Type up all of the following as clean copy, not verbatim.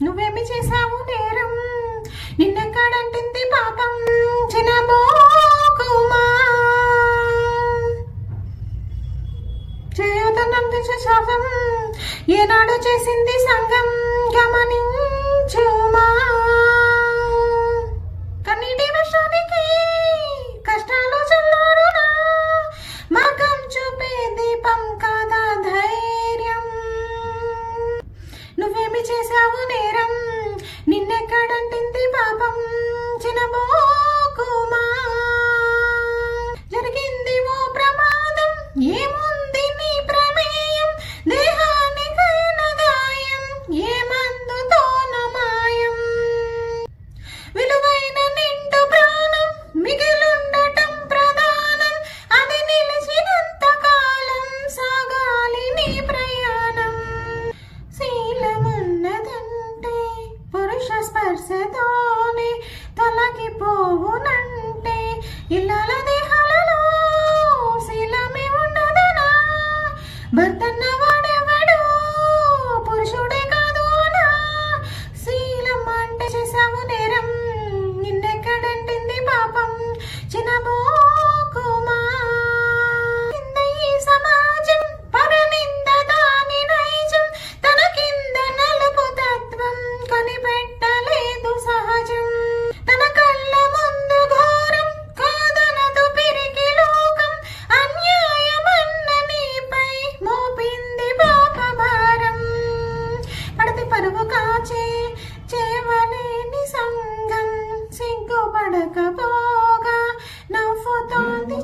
నువ్వేమి చేసావు నేరం, నిన్నెక్కడంటింది పాపం చినబోకుమా. చేయూతనందించే శాపం ఏనాడు చేసింది సంగం గమనించుమా. కన్నీటి వర్షానికి కష్టాలు చల్లారునా, మార్గం చూపే దీపం కాదా ధైర్యం. నువ్వేమి చేసావు నేరం, నిన్నెక్కడంటింది పాపం చినబోకుమా. జరిగింది ఓ ప్రమాదం, ఏముంది నీ ప్రమేయం, దేహానికైన గాయం ఏ మందుతోను మాయం. విలువైన నిండు ప్రాణం మిగిలుండటం ప్రధానం, అది నిలిచినంత కాలం సాగాలి నీ ప్రయాణం. శీలమున్నదంటే పురుష స్పర్శతోనే తొలగిపోవునంటే, ఇళ్ళల దేహాలలో శీలమే ఉండదనా. భర్తన్న వాడెవడు పురుషుడే కాదు అనా. శీలం అంటే చేసావు నేరం, నిన్నెక్కడంటింది పాపం చినబోకుమా. కింద ఈ సమాజం పరనింద దాని నైజం, తన కింద నలుపు తత్వం కనిపెట్టలేదు సహజం. తన కళ్ళ ముందు ఘోరం కాదనదు పిరికి లోకం, అన్యాయమన్న నీపై మోపింది పాపభారం. పడతి పరువు కాచే చేవలేని సంగం, సిగ్గుపడకపోగా నవ్వుతోంది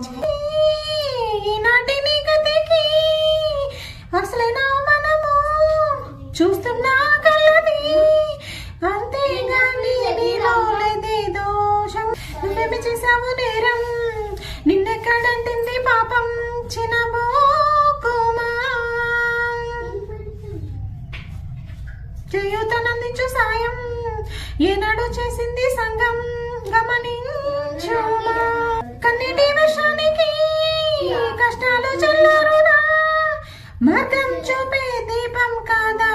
ఈనాటి నీ గతికి. అసలేనా మనము చూస్తున్నా కళ్ళది, అంతేగాని నీలో లేదే దోషం. నువ్వేమి చేసావు నేరం, నిన్నెక్కడంటింది పాపం చినబోకుమా. చేయూతనందించు సాయం ఏనాడు చేసింది సంగం గమనించుమా. కన్నీటి వర్షానికి కష్టాలు చల్లారునా, మార్గం చూపే దీపం కాదా